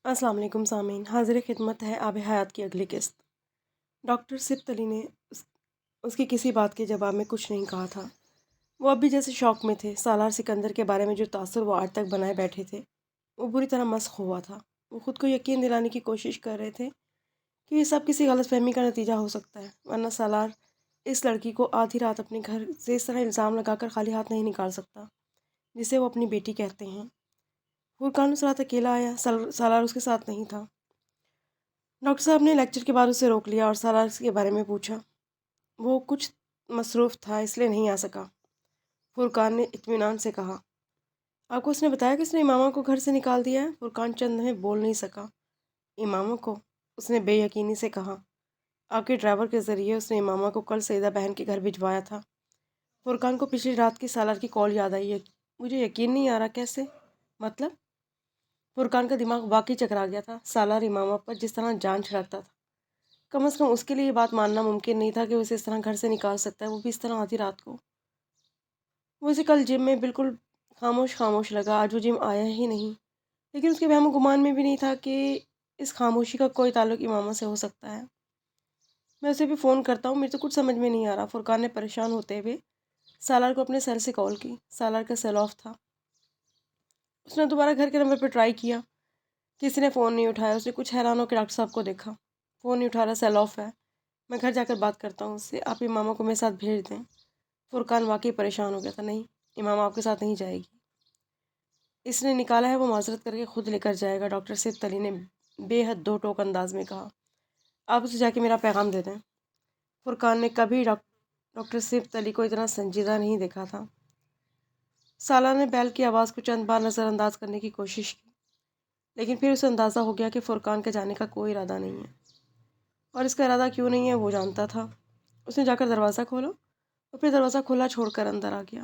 السلام علیکم سامعین، حاضر خدمت ہے آب حیات کی اگلی قسط۔ ڈاکٹر سبت علی نے اس کی کسی بات کے جواب میں کچھ نہیں کہا تھا۔ وہ اب بھی جیسے شوق میں تھے۔ سالار سکندر کے بارے میں جو تاثر وہ آج تک بنائے بیٹھے تھے وہ بری طرح مسخ ہوا تھا۔ وہ خود کو یقین دلانے کی کوشش کر رہے تھے کہ یہ سب کسی غلط فہمی کا نتیجہ ہو سکتا ہے، ورنہ سالار اس لڑکی کو آدھی رات اپنے گھر سے اس طرح الزام لگا کر خالی ہاتھ نہیں نکال سکتا جسے وہ اپنی بیٹی کہتے ہیں۔ فرقان اس رات اکیلا آیا، سالار اس کے ساتھ نہیں تھا۔ ڈاکٹر صاحب نے لیکچر کے بعد اسے روک لیا اور سالار کے بارے میں پوچھا۔ وہ کچھ مصروف تھا اس لیے نہیں آ سکا، فرقان نے اطمینان سے کہا۔ آپ کو اس نے بتایا کہ اس نے امامہ کو گھر سے نکال دیا ہے؟ فرقان چند لمحے بول نہیں سکا۔ امامہ کو؟ اس نے بے یقینی سے کہا۔ آپ کے ڈرائیور کے ذریعے اس نے امامہ کو کل سیدہ بہن کے گھر بھجوایا تھا۔ فرقان کو پچھلی رات کی سالار کی کال یاد آئی۔ مجھے یقین نہیں آ رہا، کیسے؟ مطلب؟ فرقان کا دماغ واقعی چکرا گیا تھا۔ سالار امامہ پر جس طرح جان چھڑکتا تھا، کم از کم اس کے لیے یہ بات ماننا ممکن نہیں تھا کہ وہ اسے اس طرح گھر سے نکال سکتا ہے، وہ بھی اس طرح آدھی رات کو۔ وہ اسے کل جم میں بالکل خاموش لگا، آج وہ جم آیا ہی نہیں، لیکن اس کے وہم و گمان میں بھی نہیں تھا کہ اس خاموشی کا کوئی تعلق امامہ سے ہو سکتا ہے۔ میں اسے بھی فون کرتا ہوں، میرے تو کچھ سمجھ میں نہیں آ رہا۔ فرقان نے پریشان ہوتے ہوئے سالار کو اپنے سیل سے کال کی۔ سالار کا سیل آف تھا۔ اس نے دوبارہ گھر کے نمبر پر ٹرائی کیا، کسی نے فون نہیں اٹھایا۔ اس نے کچھ حیران ہو کے ڈاکٹر صاحب کو دیکھا۔ فون نہیں اٹھا رہا، سیل آف ہے۔ میں گھر جا کر بات کرتا ہوں اس سے، آپ امامہ کو میرے ساتھ بھیج دیں۔ فرقان واقعی پریشان ہو گیا تھا۔ نہیں، امامہ آپ کے ساتھ نہیں جائے گی، اس نے نکالا ہے، وہ معذرت کر کے خود لے کر جائے گا، ڈاکٹر سبت علی نے بے حد دو ٹوک انداز میں کہا۔ آپ اسے جا کے میرا پیغام دے دیں۔ فرقان نے کبھی ڈاکٹر سبت علی کو اتنا سنجیدہ نہیں دیکھا تھا۔ سالار نے بیل کی آواز کو چند بار نظر انداز کرنے کی کوشش کی، لیکن پھر اسے اندازہ ہو گیا کہ فرقان کے جانے کا کوئی ارادہ نہیں ہے، اور اس کا ارادہ کیوں نہیں ہے وہ جانتا تھا۔ اس نے جا کر دروازہ کھولا اور پھر دروازہ کھلا چھوڑ کر اندر آ گیا۔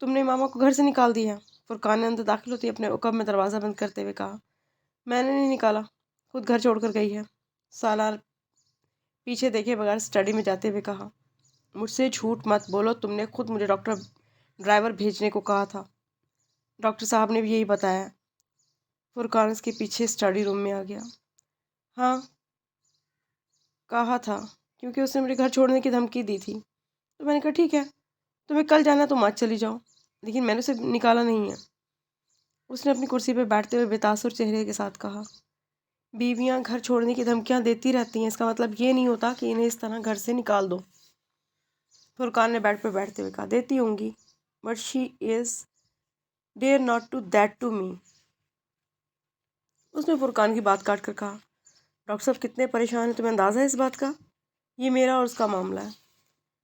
تم نے امامہ کو گھر سے نکال دیا؟ فرقان نے اندر داخل ہوتی اپنے عقب میں دروازہ بند کرتے ہوئے کہا۔ میں نے نہیں نکالا، خود گھر چھوڑ کر گئی ہے۔ سالار پیچھے دیکھے بغیر اسٹڈی میں جاتے ہوئے کہا۔ مجھ سے جھوٹ مت بولو، تم نے خود مجھے ڈرائیور بھیجنے کو کہا تھا۔ ڈاکٹر صاحب نے بھی یہی بتایا۔ فرقان اس کے پیچھے اسٹڈی روم میں آ گیا۔ ہاں، کہا تھا، کیونکہ اس نے مجھے گھر چھوڑنے کی دھمکی دی تھی، تو میں نے کہا ٹھیک ہے، تمہیں کل جانا تم آج چلی جاؤ، لیکن میں نے اسے نکالا نہیں ہے۔ اس نے اپنی کرسی پہ بیٹھتے ہوئے بے تاثر چہرے کے ساتھ کہا۔ بیویاں گھر چھوڑنے کی دھمکیاں دیتی رہتی ہیں، اس کا مطلب یہ نہیں ہوتا کہ انہیں اس طرح گھر سے نکال دو۔ فرقان نے بیڈ پہ بیٹھتے ہوئے کہا۔ دیتی ہوں گی، but she is dare not to date to me. اس نے فرقان کی بات کاٹ کر کہا۔ ڈاکٹر صاحب کتنے پریشان ہیں، تمہیں اندازہ ہے اس بات کا؟ یہ میرا اور اس کا معاملہ ہے۔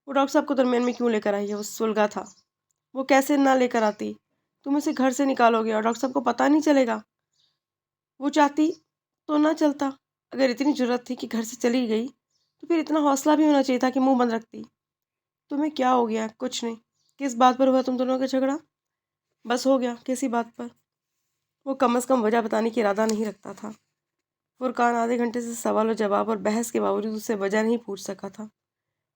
وہ ڈاکٹر صاحب کو درمیان میں کیوں لے کر آئی ہے؟ وہ سلگا تھا، وہ کیسے نہ لے کر آتی؟ تم اسے گھر سے نکالو گے اور ڈاکٹر صاحب کو پتہ نہیں چلے گا؟ وہ چاہتی تو نہ چلتا، اگر اتنی جرت تھی کہ گھر سے چلی گئی تو پھر اتنا حوصلہ بھی ہونا چاہیے تھا کہ منہ بند رکھتی۔ تمہیں کیا ہو گیا؟ کچھ نہیں۔ کس بات پر ہوا تم دونوں کا جھگڑا؟ بس ہو گیا، کسی بات پر؟ وہ کم از کم وجہ بتانے کی ارادہ نہیں رکھتا تھا۔ فرقان آدھے گھنٹے سے سوال و جواب اور بحث کے باوجود اس سے وجہ نہیں پوچھ سکا تھا۔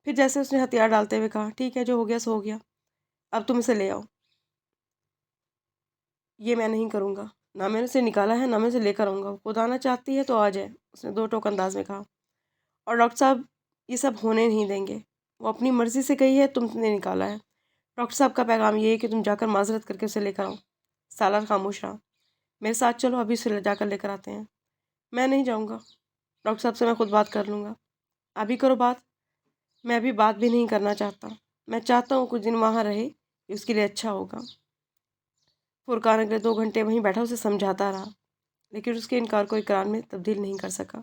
پھر جیسے اس نے ہتھیار ڈالتے ہوئے کہا، ٹھیک ہے، جو ہو گیا سو ہو گیا، اب تم اسے لے آؤ۔ یہ میں نہیں کروں گا، نہ میں نے اسے نکالا ہے، نہ میں اسے لے کر آؤں گا۔ خود آنا چاہتی ہے تو آ جائے، اس نے دو ٹوک انداز میں کہا۔ اور ڈاکٹر صاحب یہ سب ہونے نہیں دیں گے، وہ اپنی مرضی سے گئی ہے، تم نے نکالا ہے۔ ڈاکٹر صاحب کا پیغام یہ ہے کہ تم جا کر معذرت کر کے اسے لے کر آؤ۔ سالار خاموش رہا۔ میرے ساتھ چلو، ابھی اسے جا کر لے کر آتے ہیں۔ میں نہیں جاؤں گا، ڈاکٹر صاحب سے میں خود بات کر لوں گا۔ ابھی کرو بات۔ میں ابھی بات بھی نہیں کرنا چاہتا، میں چاہتا ہوں کچھ دن وہاں رہے، یہ اس کے لیے اچھا ہوگا۔ فرقان اگلے 2 گھنٹے وہیں بیٹھا اسے سمجھاتا رہا، لیکن اس کے انکار کو اقرار میں تبدیل نہیں کر سکا۔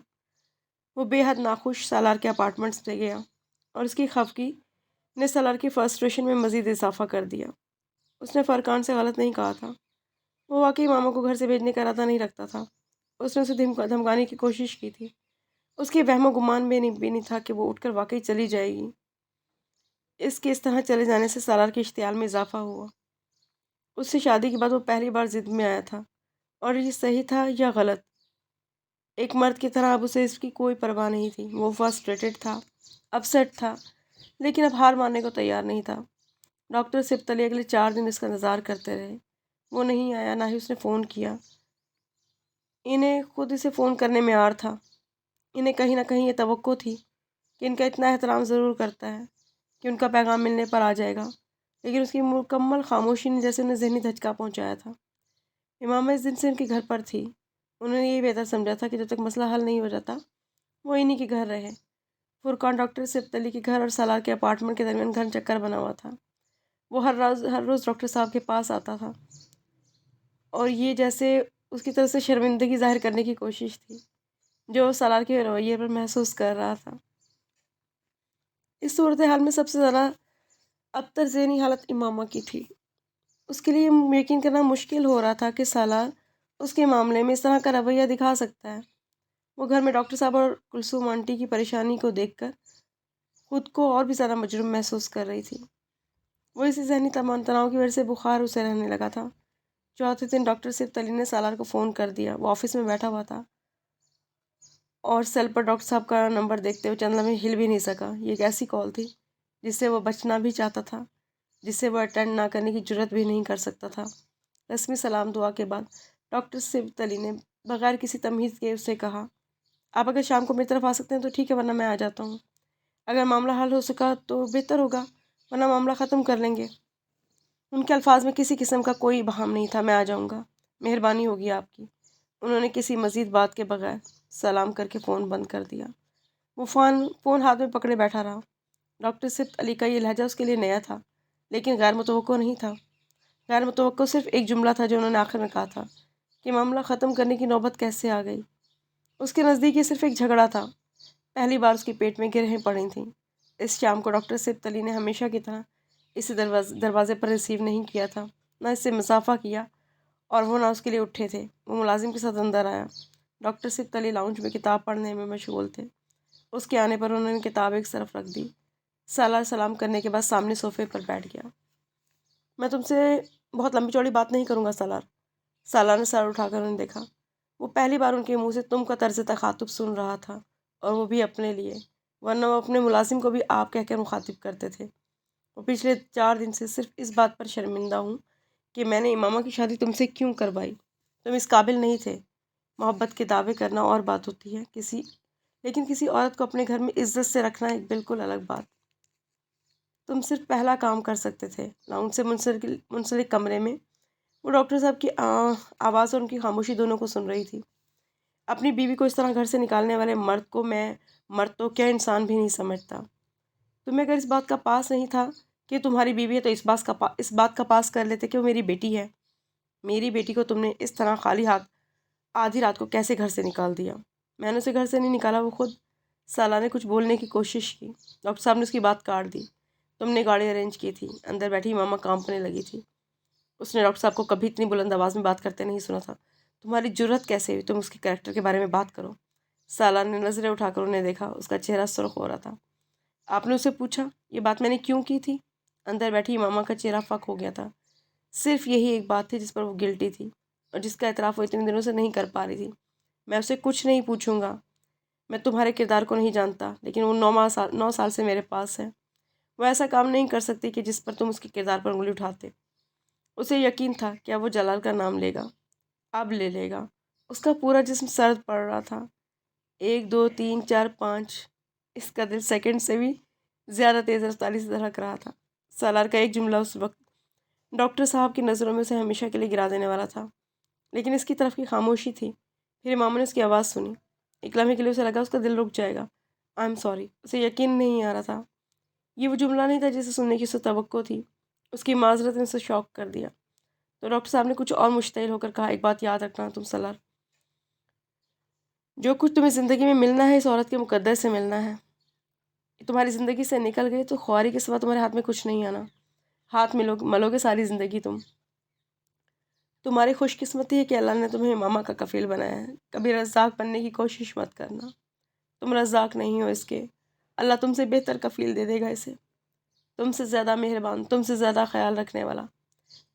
وہ بے حد ناخوش سالار کے اپارٹمنٹس سے گیا، اور اس کی خفگی نے سالار کی فرسٹریشن میں مزید اضافہ کر دیا۔ اس نے فرقان سے غلط نہیں کہا تھا، وہ واقعی ماما کو گھر سے بھیجنے کا ارادہ نہیں رکھتا تھا۔ اس نے اسے دھمکانے کی کوشش کی تھی، اس کے وہم و گمان میں بھی نہیں تھا کہ وہ اٹھ کر واقعی چلی جائے گی۔ اس کے اس طرح چلے جانے سے سالار کے اشتعال میں اضافہ ہوا۔ اس سے شادی کے بعد وہ پہلی بار ضد میں آیا تھا، اور یہ صحیح تھا یا غلط؟ ایک مرد کی طرح اب اسے اس کی کوئی پرواہ نہیں تھی۔ وہ فرسٹریٹڈ تھا، اپسیٹ تھا، لیکن اب ہار ماننے کو تیار نہیں تھا۔ ڈاکٹر سبت علی اگلے 4 دن اس کا انتظار کرتے رہے۔ وہ نہیں آیا، نہ ہی اس نے فون کیا۔ انہیں خود اسے فون کرنے میں عار تھا۔ انہیں کہیں نہ کہیں یہ توقع تھی کہ ان کا اتنا احترام ضرور کرتا ہے کہ ان کا پیغام ملنے پر آ جائے گا، لیکن اس کی مکمل خاموشی نے جیسے انہیں ذہنی دھچکا پہنچایا تھا۔ امامہ اس دن سے ان کے گھر پر تھی۔ انہوں نے یہ بہتر سمجھا تھا کہ جب تک مسئلہ حل نہیں ہو جاتا وہ انہی کے گھر رہے۔ فرقان ڈاکٹر صبت علی کے گھر اور سالار کے اپارٹمنٹ کے درمیان گھر چکر بنا ہوا تھا۔ وہ ہر روز ڈاکٹر صاحب کے پاس آتا تھا اور یہ جیسے اس کی طرف سے شرمندگی ظاہر کرنے کی کوشش تھی جو سالار کے رویے پر محسوس کر رہا تھا۔ اس صورتحال میں سب سے زیادہ ابتر ذہنی حالت امامہ کی تھی۔ اس کے لیے یقین کرنا مشکل ہو رہا تھا کہ سالار اس کے معاملے میں اس طرح کا رویہ دکھا سکتا ہے۔ وہ گھر میں ڈاکٹر صاحب اور کلثوم آنٹی کی پریشانی کو دیکھ کر خود کو اور بھی زیادہ مجروم محسوس کر رہی تھی۔ وہ اسی ذہنی تناؤ کی وجہ سے بخار اسے رہنے لگا تھا۔ چوتھے دن ڈاکٹر صبت علی نے سالار کو فون کر دیا۔ وہ آفس میں بیٹھا ہوا تھا اور سیل پر ڈاکٹر صاحب کا نمبر دیکھتے ہوئے چند لمحے ہل بھی نہیں سکا۔ یہ ایک ایسی کال تھی جس سے وہ بچنا بھی چاہتا تھا، جس سے وہ اٹینڈ نہ کرنے کی جرات بھی نہیں کر سکتا تھا۔ رسمی سلام دعا کے بعد ڈاکٹر صبت علی نے بغیر کسی تمہید کے اسے کہا، آپ اگر شام کو میری طرف آ سکتے ہیں تو ٹھیک ہے، ورنہ میں آ جاتا ہوں۔ اگر معاملہ حل ہو سکا تو بہتر ہوگا، ورنہ معاملہ ختم کر لیں گے۔ ان کے الفاظ میں کسی قسم کا کوئی ابہام نہیں تھا۔ میں آ جاؤں گا، مہربانی ہوگی آپ کی۔ انہوں نے کسی مزید بات کے بغیر سلام کر کے فون بند کر دیا۔ وہ فون ہاتھ میں پکڑے بیٹھا رہا۔ ڈاکٹر صبت علی کا یہ لہجہ اس کے لیے نیا تھا لیکن غیر متوقع نہیں تھا۔ غیر متوقع صرف ایک جملہ تھا جو انہوں نے آخر میں کہا تھا کہ معاملہ ختم کرنے کی نوبت کیسے آ گئی۔ اس کے نزدیک یہ صرف ایک جھگڑا تھا۔ پہلی بار اس کے پیٹ میں گرہیں پڑی تھیں۔ اس شام کو ڈاکٹر صبت علی نے ہمیشہ کی طرح اسے دروازے پر ریسیو نہیں کیا تھا، نہ اس سے مصافحہ کیا اور وہ نہ اس کے لیے اٹھے تھے۔ وہ ملازم کے ساتھ اندر آیا۔ ڈاکٹر صبت علی لاؤنج میں کتاب پڑھنے میں مشغول تھے۔ اس کے آنے پر انہوں نے کتاب ایک طرف رکھ دی۔ سالار سلام کرنے کے بعد سامنے صوفے پر بیٹھ گیا۔ میں تم سے بہت لمبی چوڑی بات نہیں کروں گا سالار۔ سالار نے سر اٹھا کر انہیں دیکھا۔ وہ پہلی بار ان کے منہ سے تم کا طرز تخاطب سن رہا تھا، اور وہ بھی اپنے لیے، ورنہ وہ اپنے ملازم کو بھی آپ کہہ کر مخاطب کرتے تھے۔ وہ پچھلے 4 دن سے صرف اس بات پر شرمندہ ہوں کہ میں نے امامہ کی شادی تم سے کیوں کروائی۔ تم اس قابل نہیں تھے۔ محبت کے دعوے کرنا اور بات ہوتی ہے، لیکن کسی عورت کو اپنے گھر میں عزت سے رکھنا ایک بالکل الگ بات۔ تم صرف پہلا کام کر سکتے تھے۔ لاؤنج سے منسلک کمرے میں وہ ڈاکٹر صاحب کی آواز اور ان کی خاموشی دونوں کو سن رہی تھی۔ اپنی بیوی کو اس طرح گھر سے نکالنے والے مرد کو میں مرد تو کیا انسان بھی نہیں سمجھتا۔ تمہیں اگر اس بات کا پاس نہیں تھا کہ تمہاری بیوی ہے تو اس بات کا پاس کر لیتے کہ وہ میری بیٹی ہے۔ میری بیٹی کو تم نے اس طرح خالی ہاتھ آدھی رات کو کیسے گھر سے نکال دیا؟ میں نے اسے گھر سے نہیں نکالا، وہ خود۔ سالار نے کچھ بولنے کی کوشش کی۔ ڈاکٹر صاحب نے اس کی بات کاٹ دی۔ تم نے گاڑی ارینج کی تھی۔ اندر بیٹھی امامہ کانپنے لگی تھی۔ اس نے ڈاکٹر صاحب کو کبھی اتنی بلند آواز میں بات کرتے نہیں سنا تھا۔ تمہاری جرت کیسے ہوئی تم اس کے کریکٹر کے بارے میں بات کرو؟ سالار نے نظریں اٹھا کر انہیں دیکھا۔ اس کا چہرہ سرخ ہو رہا تھا۔ آپ نے اسے پوچھا یہ بات میں نے کیوں کی تھی؟ اندر بیٹھی امامہ کا چہرہ فک ہو گیا تھا۔ صرف یہی ایک بات تھی جس پر وہ گلٹی تھی اور جس کا اعتراف وہ اتنے دنوں سے نہیں کر پا رہی تھی۔ میں اسے کچھ نہیں پوچھوں گا۔ میں تمہارے کردار کو نہیں جانتا، لیکن وہ 9 سال سے میرے پاس ہے۔ وہ ایسا کام نہیں کر سکتی کہ جس پر تم اس کے کردار پر انگلی اٹھاتے۔ اسے یقین تھا کہ اب وہ جلال کا نام لے گا، اب لے لے گا۔ اس کا پورا جسم سرد پڑ رہا تھا۔ 1 2 3 4 5 اس کا دل سیکنڈ سے بھی زیادہ تیز رفتاری سے دھڑک رہا تھا۔ سالار کا ایک جملہ اس وقت ڈاکٹر صاحب کی نظروں میں اسے ہمیشہ کے لیے گرا دینے والا تھا، لیکن اس کی طرف کی خاموشی تھی۔ پھر امامہ نے اس کی آواز سنی۔ ایک لمحے کے لیے اسے لگا اس کا دل رک جائے گا۔ I am sorry. اسے یقین نہیں آ رہا تھا۔ یہ وہ جملہ نہیں تھا جسے سننے کی اسے توقع تھی۔ اس کی معذرت نے اسے شاک کر دیا۔ تو ڈاکٹر صاحب نے کچھ اور مشتعل ہو کر کہا، ایک بات یاد رکھنا تم سالار، جو کچھ تمہیں زندگی میں ملنا ہے اس عورت کے مقدر سے ملنا ہے۔ تمہاری زندگی سے نکل گئی تو خواری کے سوا تمہارے ہاتھ میں کچھ نہیں آنا۔ ہاتھ ملو گے ساری زندگی تم۔ تمہاری خوش قسمتی ہے کہ اللہ نے تمہیں امامہ کا کفیل بنایا ہے۔ کبھی رزاق بننے کی کوشش مت کرنا۔ تم رزاق نہیں ہو اس کے۔ اللہ تم سے بہتر کفیل دے دے گا اسے، تم سے زیادہ مہربان، تم سے زیادہ خیال رکھنے والا۔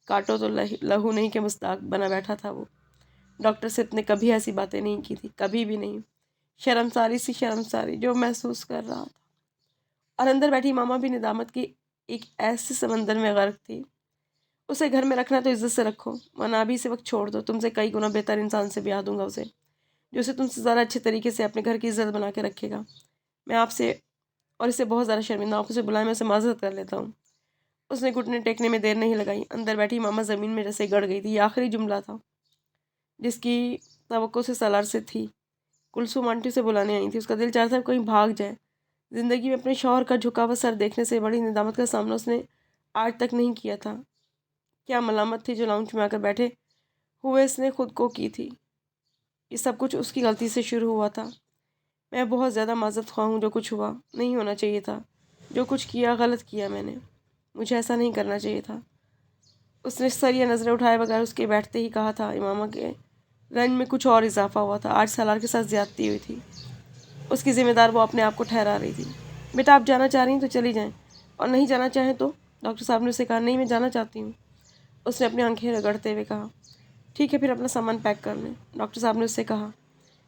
کاٹو تو لہو نہیں کہ مصداق بنا بیٹھا تھا وہ۔ ڈاکٹر صبت نے کبھی ایسی باتیں نہیں کی تھی، کبھی بھی نہیں۔ شرمساری جو محسوس کر رہا تھا، اور اندر بیٹھی ماما بھی ندامت کی ایک ایسے سمندر میں غرق تھی۔ اسے گھر میں رکھنا تو عزت سے رکھو، ورنہ ابھی سے وقت چھوڑ دو۔ تم سے کئی گنا بہتر انسان سے بیاہ دوں گا اسے۔ جو اسے تم سے زیادہ اچھے طریقے سے اپنے گھر کی عزت بنا کے رکھے گا۔ میں آپ سے اور اسے بہت زیادہ شرمندہ آنکھوں سے بلائے میں اسے معذرت کر لیتا ہوں۔ اس نے گھٹنے ٹیکنے میں دیر نہیں لگائی، اندر بیٹھی ماما زمین میں جیسے گڑ گئی تھی۔ یہ آخری جملہ تھا جس کی توقع سے سالار سے تھی۔ کلثوم آنٹی سے بلانے آئی تھی، اس کا دل چاہتا تھا کہیں بھاگ جائے۔ زندگی میں اپنے شوہر کا جھکا ہوا سر دیکھنے سے بڑی ندامت کا سامنا اس نے آج تک نہیں کیا تھا۔ کیا ملامت تھی جو لاؤنج میں آ کر بیٹھے ہوئے اس نے خود کو کی تھی۔ یہ سب کچھ اس کی غلطی سے شروع ہوا تھا۔ میں بہت زیادہ معذرت خواہ ہوں، جو کچھ ہوا نہیں ہونا چاہیے تھا، جو کچھ کیا غلط کیا میں نے، مجھے ایسا نہیں کرنا چاہیے تھا۔ اس نے سر یا نظریں اٹھائے بغیر اس کے بیٹھتے ہی کہا تھا۔ امامہ کے رنج میں کچھ اور اضافہ ہوا تھا۔ آج سالار کے ساتھ زیادتی ہوئی تھی، اس کی ذمہ دار وہ اپنے آپ کو ٹھہرا رہی تھی۔ بیٹا آپ جانا چاہ رہی ہیں تو چلی جائیں، اور نہیں جانا چاہیں تو؟ ڈاکٹر صاحب نے اسے کہا۔ نہیں، میں جانا چاہتی ہوں، اس نے اپنی آنکھیں رگڑتے ہوئے کہا۔ ٹھیک ہے، پھر اپنا سامان پیک کر لیں، ڈاکٹر صاحب نے اس سے کہا۔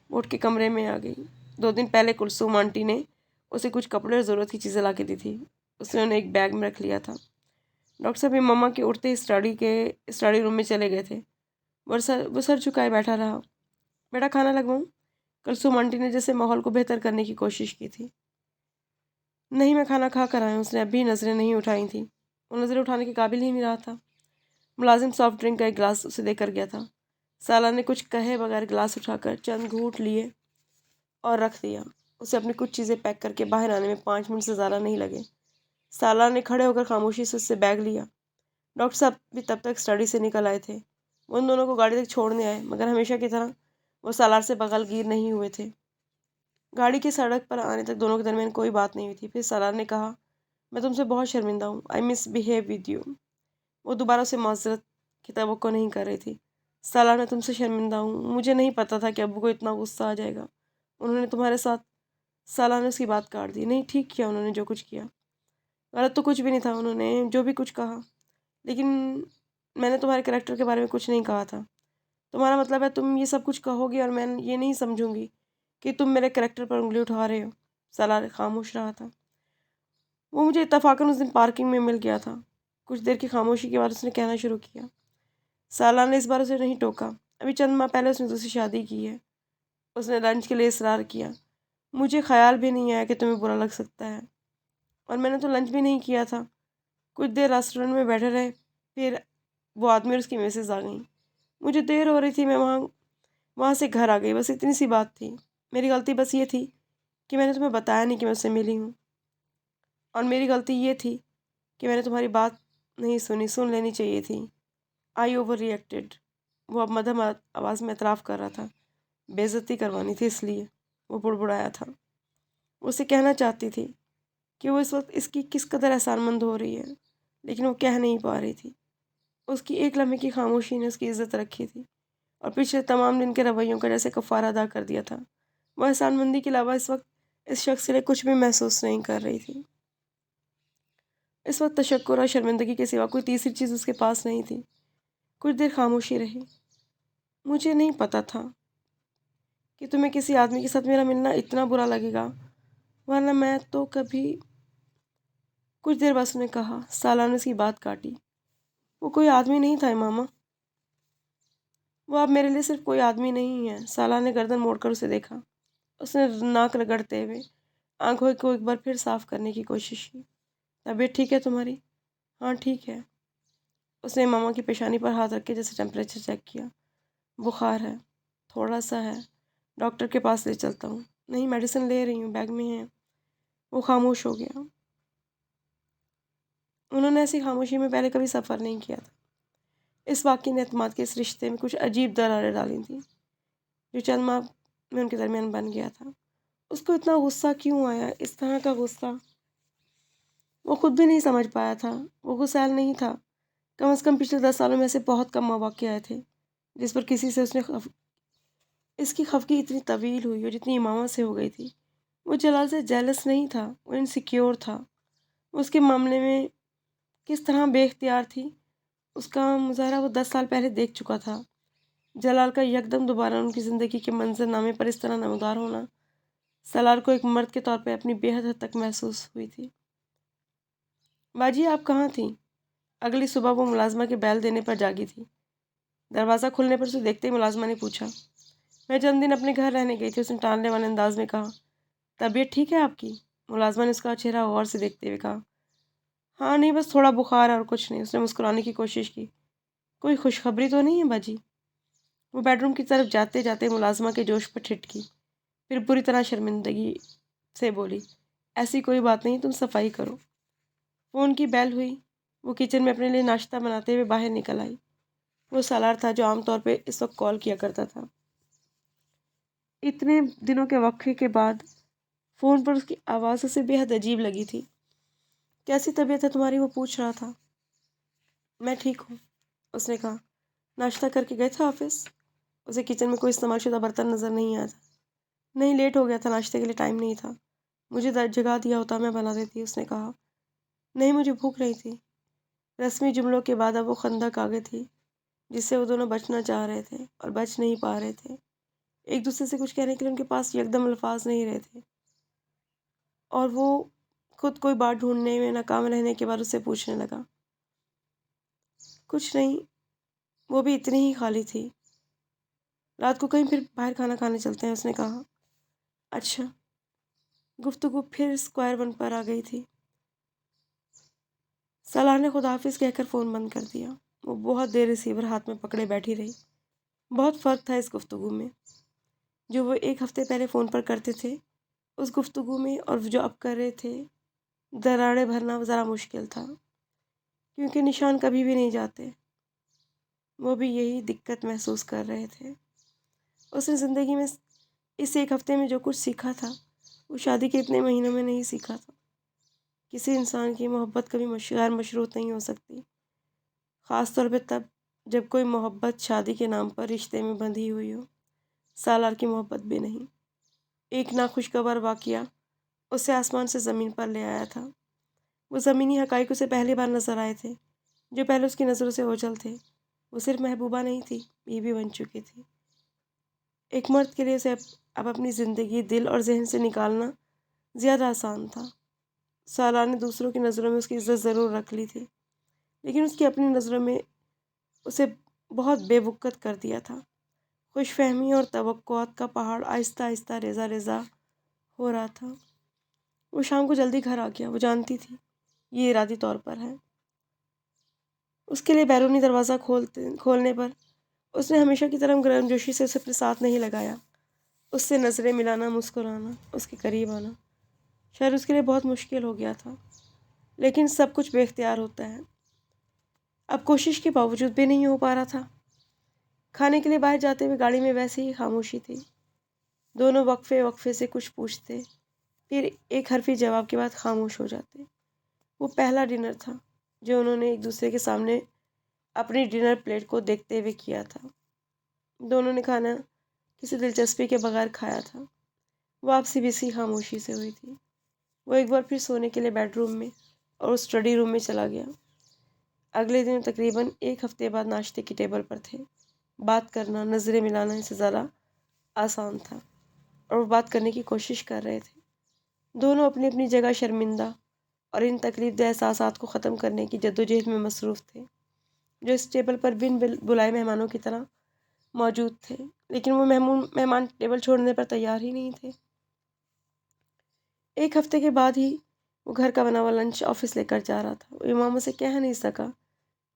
وہ اٹھ کے کمرے میں آ گئی۔ 2 دن پہلے کلثوم آنٹی نے اسے کچھ کپڑے اور ضرورت کی چیزیں لا کے دی تھی، اس نے انہیں ایک بیگ میں رکھ لیا تھا۔ ڈاکٹر صاحب مما کے اٹھتے اسٹڈی روم میں چلے گئے تھے۔ وہ سر چکائے بیٹھا رہا۔ بیٹا کھانا لگواؤں؟ کلثوم آنٹی نے جیسے ماحول کو بہتر کرنے کی کوشش کی تھی۔ نہیں، میں کھانا کھا کر آیا ہوں۔ اس نے ابھی نظریں نہیں اٹھائی تھیں، وہ نظریں اٹھانے کے قابل ہی نہیں رہا تھا۔ ملازم سافٹ ڈرنک کا ایک گلاس اسے دے کر گیا تھا۔ سالار نے کچھ کہے بغیر گلاس اٹھا کر چند گھونٹ لیے اور رکھ دیا۔ اسے اپنی کچھ چیزیں پیک کر کے باہر آنے میں 5 منٹ سے زیادہ نہیں لگے۔ سالار نے کھڑے ہو کر خاموشی سے اس سے بیگ لیا۔ ڈاکٹر صاحب بھی تب تک اسٹڈی سے نکل آئے تھے۔ وہ ان دونوں کو گاڑی تک چھوڑنے آئے، مگر ہمیشہ کی طرح وہ سالار سے بغل گیر نہیں ہوئے تھے۔ گاڑی کی سڑک پر آنے تک دونوں کے درمیان کوئی بات نہیں ہوئی تھی۔ پھر سالار نے کہا، میں تم سے بہت شرمندہ ہوں، آئی مس بہیو ود یو۔ وہ دوبارہ اسے معذرت کی توقع نہیں کر رہی تھی۔ سالار، میں تم سے شرمندہ ہوں، مجھے نہیں پتہ تھا کہ ابو کو اتنا غصہ آ جائے گا۔ انہوں نے تمہارے ساتھ… سالار نے اس کی بات کاٹ دی۔ نہیں، ٹھیک کیا انہوں نے جو کچھ کیا، غلط تو کچھ بھی نہیں تھا انہوں نے جو بھی کچھ کہا، لیکن میں نے تمہارے کریکٹر کے بارے میں کچھ نہیں کہا تھا۔ تمہارا مطلب ہے تم یہ سب کچھ کہو گی اور میں یہ نہیں سمجھوں گی کہ تم میرے کریکٹر پر انگلی اٹھا رہے ہو؟ سالار خاموش رہا تھا۔ وہ مجھے اتفاقاً اس دن پارکنگ میں مل گیا تھا۔ کچھ دیر کی خاموشی کے بعد اس نے کہنا شروع کیا۔ سالار نے اس بار اسے نہیں ٹوکا۔ ابھی چند ماہ پہلے اس نے دوسری شادی کی ہے۔ اس نے لنچ کے لیے اصرار کیا۔ مجھے خیال بھی نہیں آیا کہ تمہیں برا لگ سکتا ہے، اور میں نے تو لنچ بھی نہیں کیا تھا۔ کچھ دیر ریسٹورنٹ میں بیٹھے رہے، پھر وہ آدمی اور اس کی میسز آ گئیں۔ مجھے دیر ہو رہی تھی، میں وہاں سے گھر آ گئی، بس اتنی سی بات تھی۔ میری غلطی بس یہ تھی کہ میں نے تمہیں بتایا نہیں کہ میں اس سے ملی ہوں، اور میری غلطی یہ تھی کہ میں نے تمہاری بات نہیں سن لینی چاہیے تھی۔ آئی اوور ری ایکٹیڈ۔ وہ اب مدھم آواز میں اعتراف کر رہا تھا۔ بے عزتی کروانی تھی، اس لیے وہ بڑبڑایا تھا۔ وہ اسے کہنا چاہتی تھی کہ وہ اس وقت اس کی کس قدر احسان مند ہو رہی ہے، لیکن وہ کہہ نہیں پا رہی تھی۔ اس کی ایک لمحے کی خاموشی نے اس کی عزت رکھی تھی، اور پچھلے تمام دن کے رویوں کا جیسے کفارہ ادا کر دیا تھا۔ وہ احسان مندی کے علاوہ اس وقت اس شخص کے لیے کچھ بھی محسوس نہیں کر رہی تھی۔ اس وقت تشکر اور شرمندگی کے سوا کوئی تیسری چیز اس کے پاس نہیں تھی۔ کچھ دیر خاموشی رہی۔ مجھے نہیں پتہ تھا کہ تمہیں کسی آدمی کے ساتھ میرا ملنا اتنا برا لگے گا، ورنہ میں تو کبھی… کچھ دیر بعد اس نے کہا۔ سالار نے اس کی بات کاٹی۔ وہ کوئی آدمی نہیں تھا امامہ، وہ اب میرے لیے صرف کوئی آدمی نہیں ہے۔ سالار نے گردن موڑ کر اسے دیکھا۔ اس نے ناک رگڑتے ہوئے آنکھوں کو ایک بار پھر صاف کرنے کی کوشش کی۔ طبیعت ٹھیک ہے تمہاری؟ ہاں ٹھیک ہے۔ اس نے امامہ کی پیشانی پر ہاتھ رکھ کے جیسے ٹیمپریچر چیک کیا۔ بخار ہے، تھوڑا سا ہے، ڈاکٹر کے پاس لے چلتا ہوں۔ نہیں، میڈیسن لے رہی ہوں، بیگ میں ہے۔ وہ خاموش ہو گیا۔ انہوں نے ایسی خاموشی میں پہلے کبھی سفر نہیں کیا تھا۔ اس واقعے نے اعتماد کے اس رشتے میں کچھ عجیب دراریں ڈالی تھیں، جو چند ماہ میں ان کے درمیان بن گیا تھا۔ اس کو اتنا غصہ کیوں آیا، اس طرح کا غصہ؟ وہ خود بھی نہیں سمجھ پایا تھا۔ وہ غسیل نہیں تھا۔ کم از کم پچھلے 10 سالوں میں سے بہت کم مواقع آئے تھے جس پر کسی سے اس کی خفگی اتنی طویل ہوئی ہو جتنی امامہ سے ہو گئی تھی۔ وہ جلال سے جیلس نہیں تھا، وہ انسیکیور تھا۔ وہ اس کے معاملے میں کس طرح بے اختیار تھی، اس کا مظاہرہ وہ 10 سال پہلے دیکھ چکا تھا۔ جلال کا یکدم دوبارہ ان کی زندگی کے منظر نامے پر اس طرح نمودار ہونا سالار کو ایک مرد کے طور پہ اپنی بے حد تک محسوس ہوئی تھی۔ باجی آپ کہاں تھیں؟ اگلی صبح وہ ملازمہ کے بیل دینے پر جاگی تھی۔ دروازہ کھلنے پر اسے دیکھتے ہی ملازمہ نے پوچھا، میں چند دن اپنے گھر رہنے گئی تھی، اس نے ٹالنے والے انداز میں کہا۔ طبیعت ٹھیک ہے آپ کی؟ ملازمہ نے اس کا چہرہ غور سے دیکھتے ہوئے کہا۔ ہاں نہیں، بس تھوڑا بخار ہے اور کچھ نہیں۔ اس نے مسکرانے کی کوشش کی۔ کوئی خوشخبری تو نہیں ہے باجی؟ وہ بیڈ روم کی طرف جاتے جاتے ملازمہ کے جوش پر ٹھٹکی، پھر بری طرح شرمندگی سے بولی، ایسی کوئی بات نہیں، تم صفائی کرو۔ فون کی بیل ہوئی۔ وہ کچن میں اپنے لیے ناشتہ بناتے ہوئے باہر نکل آئی۔ وہ سالار تھا جو عام طور پہ اس وقت کال کیا کرتا تھا۔ اتنے دنوں کے وقفے کے بعد فون پر اس کی آواز اسے بے حد عجیب لگی تھی۔ کیسی طبیعت ہے تمہاری؟ وہ پوچھ رہا تھا۔ میں ٹھیک ہوں، اس نے کہا۔ ناشتہ کر کے گئے تھے آفس؟ اسے کچن میں کوئی استعمال شدہ برتن نظر نہیں آیا تھا۔ نہیں، لیٹ ہو گیا تھا، ناشتے کے لیے ٹائم نہیں تھا۔ مجھے جگا دیا ہوتا میں بنا دیتی، اس نے کہا۔ نہیں، مجھے بھوک نہیں تھی۔ رسمی جملوں کے بعد اب وہ خندق آ گئی تھی جس سے وہ دونوں بچنا چاہ رہے تھے اور بچ نہیں پا رہے تھے۔ ایک دوسرے سے کچھ کہنے کے لیے ان کے پاس یکدم الفاظ نہیں رہے تھے، اور وہ خود کوئی بات ڈھونڈنے میں ناکام رہنے کے بعد اس سے پوچھنے لگا۔ کچھ نہیں، وہ بھی اتنی ہی خالی تھی۔ رات کو کہیں پھر باہر کھانا کھانے چلتے ہیں، اس نے کہا۔ اچھا۔ گفتگو پھر اسکوائر ون پر آ گئی تھی۔ سالار نے خدا حافظ کہہ کر فون بند کر دیا۔ وہ بہت دیر ریسیور ہاتھ میں پکڑے بیٹھی رہی۔ بہت فرق تھا اس گفتگو میں جو وہ ایک ہفتے پہلے فون پر کرتے تھے، اس گفتگو میں، اور جو اب کر رہے تھے۔ دراڑیں بھرنا ذرا مشکل تھا کیونکہ نشان کبھی بھی نہیں جاتے۔ وہ بھی یہی دقت محسوس کر رہے تھے۔ اس نے زندگی میں اس ایک ہفتے میں جو کچھ سیکھا تھا وہ شادی کے اتنے مہینوں میں نہیں سیکھا تھا۔ کسی انسان کی محبت کبھی غیر مشروط نہیں ہو سکتی، خاص طور پہ تب جب کوئی محبت شادی کے نام پر رشتے میں بندھی ہوئی ہو۔ سالار کی محبت بھی نہیں۔ ایک ناخوشگوار واقعہ اسے آسمان سے زمین پر لے آیا تھا۔ وہ زمینی حقائق اسے پہلی بار نظر آئے تھے جو پہلے اس کی نظروں سے اوجھل تھے۔ وہ صرف محبوبہ نہیں تھی، بیوی بن چکی تھی۔ ایک مرد کے لیے اسے اب اپنی زندگی دل اور ذہن سے نکالنا زیادہ آسان تھا۔ سالار نے دوسروں کی نظروں میں اس کی عزت ضرور رکھ لی تھی، لیکن اس کی اپنی نظروں میں اسے بہت بے وقت کر دیا تھا۔ خوش فہمی اور توقعات کا پہاڑ آہستہ آہستہ ریزہ ریزہ ہو رہا تھا۔ وہ شام کو جلدی گھر آ گیا۔ وہ جانتی تھی یہ ارادی طور پر ہے۔ اس کے لیے بیرونی دروازہ کھولنے پر اس نے ہمیشہ کی طرح گرمجوشی سے اسے اپنے ساتھ نہیں لگایا۔ اس سے نظریں ملانا، مسکرانا، اس کے قریب آنا شاید اس کے لیے بہت مشکل ہو گیا تھا، لیکن سب کچھ بے اختیار ہوتا ہے۔ اب کوشش کے باوجود بھی نہیں ہو پا رہا تھا۔ کھانے کے لیے باہر جاتے ہوئے گاڑی میں ویسے ہی خاموشی تھی۔ دونوں وقفے وقفے سے کچھ پوچھتے، پھر ایک حرفی جواب کے بعد خاموش ہو جاتے۔ وہ پہلا ڈنر تھا جو انہوں نے ایک دوسرے کے سامنے اپنی ڈنر پلیٹ کو دیکھتے ہوئے کیا تھا۔ دونوں نے کھانا کسی دلچسپی کے بغیر کھایا تھا۔ واپسی بھی اسی خاموشی سے ہوئی تھی۔ وہ ایک بار پھر سونے کے لیے بیڈ روم میں اور اسٹڈی روم میں چلا گیا۔ اگلے دن تقریباً ایک ہفتے بعد ناشتے کی ٹیبل پر تھے۔ بات کرنا، نظریں ملانا اس سے زیادہ آسان تھا، اور وہ بات کرنے کی کوشش کر رہے تھے۔ دونوں اپنی اپنی جگہ شرمندہ اور ان تکلیف دہ احساسات کو ختم کرنے کی جدوجہد میں مصروف تھے جو اس ٹیبل پر بن بلائے مہمانوں کی طرح موجود تھے، لیکن وہ مہمان ٹیبل چھوڑنے پر تیار ہی نہیں تھے۔ ایک ہفتے کے بعد ہی وہ گھر کا بنا ہوا لنچ آفس لے کر جا رہا تھا۔ وہ اماموں سے کہہ نہیں سکا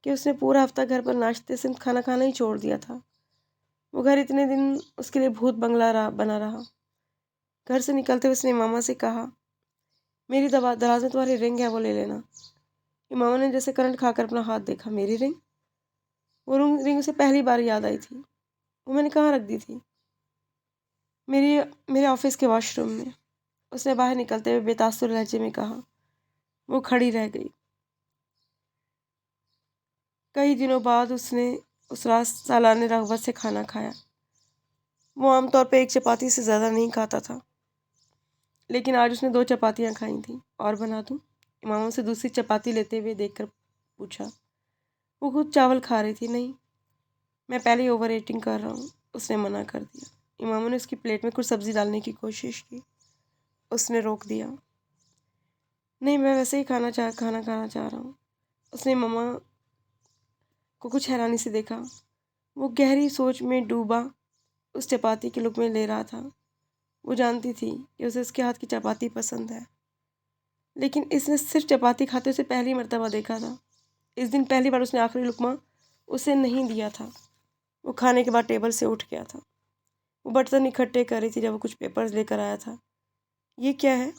کہ اس نے پورا ہفتہ گھر پر ناشتے سے کھانا کھانا ہی چھوڑ دیا تھا۔ وہ گھر اتنے دن اس کے لیے بھوت بنگلہ بنا رہا۔ گھر سے نکلتے ہوئے اس نے امامہ سے کہا، میری دراز میں تمہاری رنگ ہے، وہ لے لینا۔ امامہ نے جیسے کرنٹ کھا کر اپنا ہاتھ دیکھا۔ میری رنگ؟ وہ رنگ اسے پہلی بار یاد آئی تھی۔ وہ میں نے کہاں رکھ دی تھی؟ میرے آفس کے واش روم میں، اس نے باہر نکلتے ہوئے بے تاثر لہجے میں کہا۔ وہ کھڑی رہ گئی۔ کئی دنوں بعد اس رات سالار نے رغبت سے کھانا کھایا۔ وہ عام طور پہ ایک چپاتی سے زیادہ نہیں کھاتا تھا، لیکن آج اس نے 2 چپاتیاں کھائی تھیں۔ اور بنا دوں؟ اماموں سے دوسری چپاتی لیتے ہوئے دیکھ کر پوچھا۔ وہ خود چاول کھا رہی تھی۔ نہیں، میں پہلے ہی اوور ایٹنگ کر رہا ہوں، اس نے منع کر دیا۔ اماموں نے اس کی پلیٹ میں کچھ سبزی ڈالنے کی کوشش کی۔ اس نے روک دیا۔ نہیں، میں ویسے ہی کھانا کھانا چاہ رہا ہوں۔ اس نے ماما کو کچھ حیرانی سے دیکھا۔ وہ گہری سوچ میں ڈوبا اس چپاتی کے لقمے لے رہا تھا۔ وہ جانتی تھی کہ اسے اس کے ہاتھ کی چپاتی پسند ہے، لیکن اس نے صرف چپاتی کھاتے اسے پہلی مرتبہ دیکھا تھا۔ اس دن پہلی بار اس نے آخری لقمہ اسے نہیں دیا تھا۔ وہ کھانے کے بعد ٹیبل سے اٹھ گیا تھا۔ وہ برتن اکٹھے کر رہی تھی جب وہ کچھ پیپرز لے کر آیا تھا۔ یہ کیا ہے؟